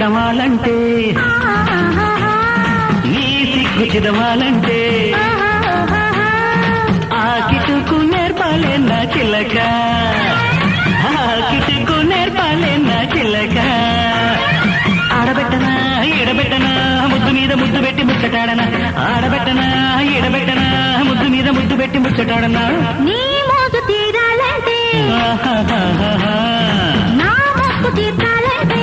తడమాలంటే నీ సిగ్గు చిదమాలంటే ఆ కిటుకు నేర్పాలే నా చిలక ఆ కిటుకు నేర్పాలే నా చిలక ఆడబెట్టనా ఎడబెట్టనా ముద్దు మీద ముద్దు పెట్టి ముచ్చటాడనా ఆడబెట్టనా ఎడబెట్టనా ముద్దు మీద ముద్దు పెట్టి ముచ్చటాడనా నీ మోజు తీరాలంటే నా మొక్కు తీర్చాలంటే